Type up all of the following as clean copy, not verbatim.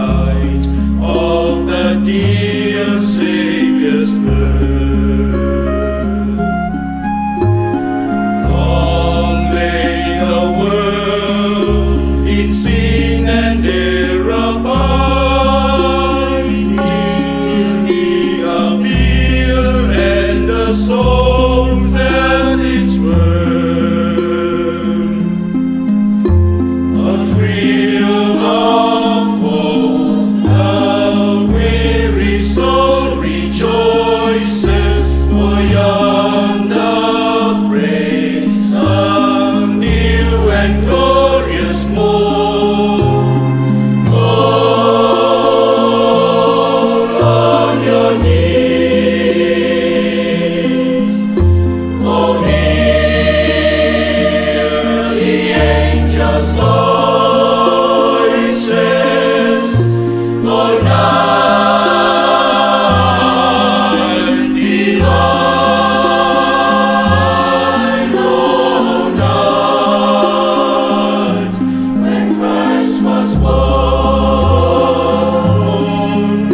light of the dear Saviour's birth. Long lay the world in sin and error abiding, till He appeared and the soul felt its worth. A thrill of hope, the weary soul rejoices, for yonder breaks a new and glorious morn. Fall on your knees, oh, hear the angels' voices, oh, night divine, oh, night when Christ was born,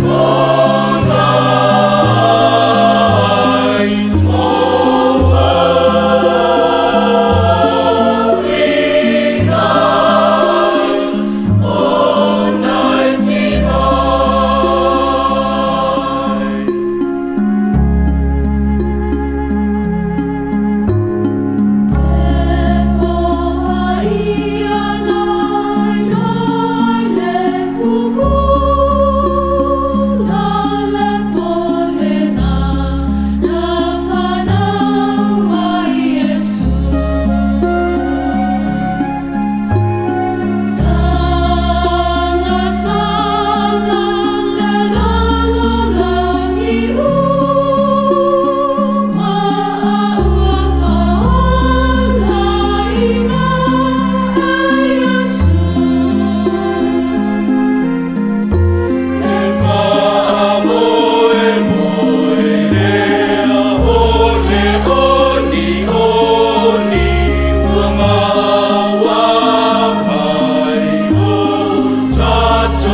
oh, night, oh, holy night, oh, night divine.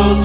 So